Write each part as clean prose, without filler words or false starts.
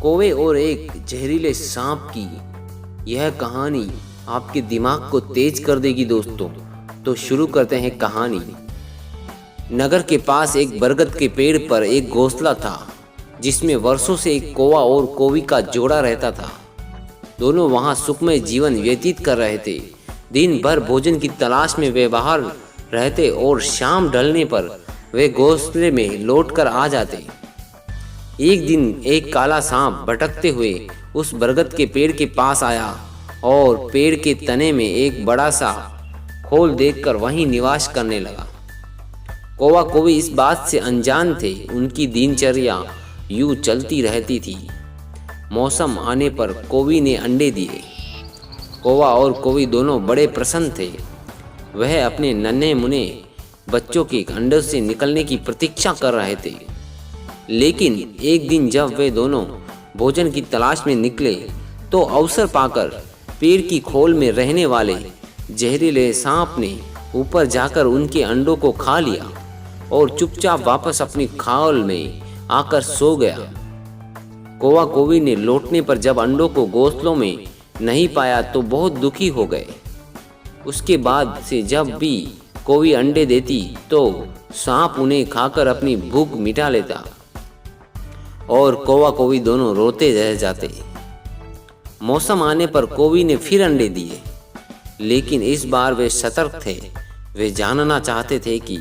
कौवे और एक जहरीले सांप की यह कहानी आपके दिमाग को तेज कर देगी दोस्तों। तो शुरू करते हैं कहानी। नगर के पास एक बरगद के पेड़ पर एक घोंसला था जिसमें वर्षों से एक कौवा और कौवी का जोड़ा रहता था। दोनों वहां सुखमय जीवन व्यतीत कर रहे थे। दिन भर भोजन की तलाश में वे बाहर रहते और शाम ढलने पर वे घोंसले में लौटकर आ जाते। एक दिन एक काला सांप भटकते हुए उस बरगद के पेड़ के पास आया और पेड़ के तने में एक बड़ा सा खोल देखकर वहीं निवास करने लगा। कौवा कौवी इस बात से अनजान थे। उनकी दिनचर्या यूं चलती रहती थी। मौसम आने पर कौवी ने अंडे दिए। कौवा और कौवी दोनों बड़े प्रसन्न थे। वह अपने नन्हे मुन्ने बच्चों के अंडों से निकलने की प्रतीक्षा कर रहे थे। लेकिन एक दिन जब वे दोनों भोजन की तलाश में निकले तो अवसर पाकर पेड़ की खोल में रहने वाले जहरीले सांप ने ऊपर जाकर उनके अंडों को खा लिया और चुपचाप वापस अपनी खोल में आकर सो गया। कौवा कौवी ने लौटने पर जब अंडों को घोंसलों में नहीं पाया तो बहुत दुखी हो गए। उसके बाद से जब भी कौवी अंडे देती तो सांप उन्हें खाकर अपनी भूख मिटा लेता और कौवा कौवी दोनों रोते रह जाते। मौसम आने पर कौवी ने फिर अंडे दिए, लेकिन इस बार वे सतर्क थे। वे जानना चाहते थे कि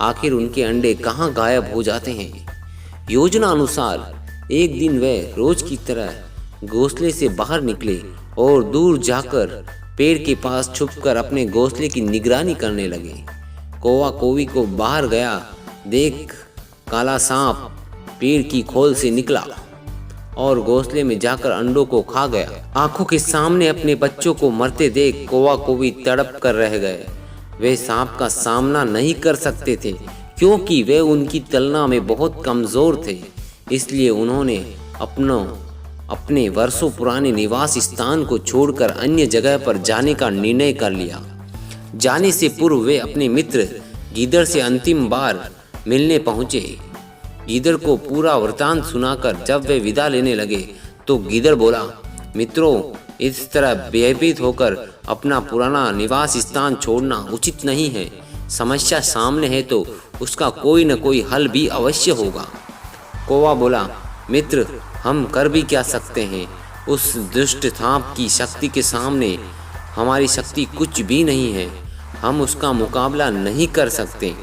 आखिर उनके अंडे कहाँ गायब हो जाते हैं। योजना अनुसार एक दिन वे रोज की तरह घोंसले से बाहर निकले और दूर जाकर पेड़ के पास छुपकर अपने घोंसले की निगरानी करने लगे। कौवा कौवी को बाहर गया देख काला सांप पेड़ की खोल से निकला और घोंसले में जाकर अंडों को खा गया। आंखों के सामने अपने बच्चों को मरते देख कौवा कौवी तड़प कर रह गए। वे सांप का सामना नहीं कर सकते थे क्योंकि वे उनकी तुलना में बहुत कमजोर थे। इसलिए उन्होंने अपने वर्षों पुराने निवास स्थान को छोड़कर अन्य जगह पर जाने का निर्णय कर लिया। जाने से पूर्व वे अपने मित्र गीदड़ से अंतिम बार मिलने पहुंचे। गीदड़ को पूरा वृतांत सुनाकर जब वे विदा लेने लगे तो गीदड़ बोला, मित्रों, इस तरह भयभीत होकर अपना पुराना निवास स्थान छोड़ना उचित नहीं है। समस्या सामने है तो उसका कोई न कोई हल भी अवश्य होगा। कौवा बोला, मित्र, हम कर भी क्या सकते हैं। उस दुष्ट सांप की शक्ति के सामने हमारी शक्ति कुछ भी नहीं है। हम उसका मुकाबला नहीं कर सकते।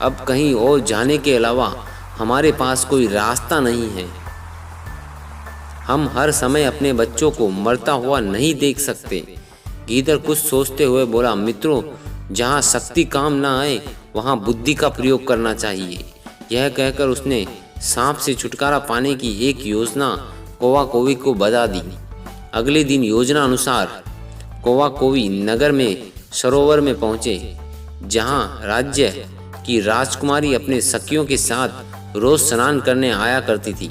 अब कहीं और जाने के अलावा हमारे पास कोई रास्ता नहीं है। हम हर समय अपने बच्चों को मरता हुआ नहीं देख सकते। गीदड़ कुछ सोचते हुए बोला, मित्रों, जहाँ शक्ति काम ना आए वहाँ बुद्धि का प्रयोग करना चाहिए। यह कहकर उसने सांप से छुटकारा पाने की एक योजना कौवा कौवी को बता दी। अगले दिन योजना अनुसार कौवा कौवी नगर में सरोवर में पहुंचे, जहां राज्य की राजकुमारी अपने सखियों के साथ रोज स्नान करने आया करती थी।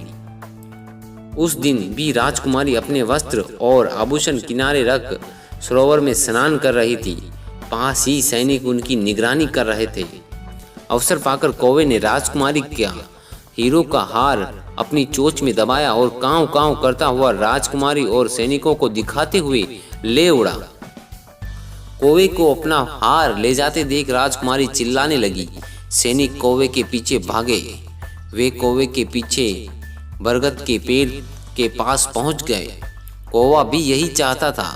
उस दिन भी राजकुमारी अपने वस्त्र और आभूषण किनारे रख सरोवर में स्नान कर रही थी। पास ही सैनिक उनकी निगरानी कर रहे थे। अवसर पाकर कौवे ने राजकुमारी का हीरो का हार अपनी चोंच में दबाया और कांव कांव करता हुआ राजकुमारी और सैनिकों को दिखाते हुए ले उड़ा। कौवे को अपना हार ले जाते देख राजकुमारी चिल्लाने लगी। सैनिक कौवे के पीछे भागे। वे कौवे के पीछे बरगद के पेड़ के पास पहुंच गए। कौवा भी यही चाहता था।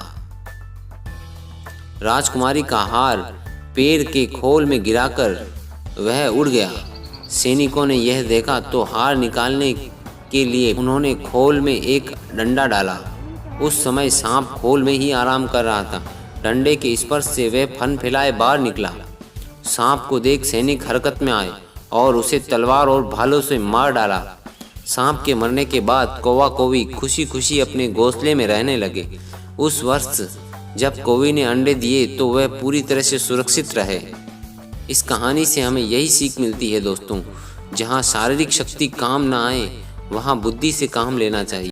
राजकुमारी का हार पेड़ के खोल में गिराकर वह उड़ गया। सैनिकों ने यह देखा तो हार निकालने के लिए उन्होंने खोल में एक डंडा डाला। उस समय सांप खोल में ही आराम कर रहा था। डंडे के स्पर्श से वह फन फैलाए बाहर निकला। सांप को देख सैनिक हरकत में आए और उसे तलवार और भालों से मार डाला। सांप के मरने के बाद कौवा कौवी खुशी खुशी अपने घोंसले में रहने लगे। उस वर्ष जब कौवी ने अंडे दिए तो वह पूरी तरह से सुरक्षित रहे। इस कहानी से हमें यही सीख मिलती है दोस्तों, जहाँ शारीरिक शक्ति काम ना आए वहाँ बुद्धि से काम लेना चाहिए।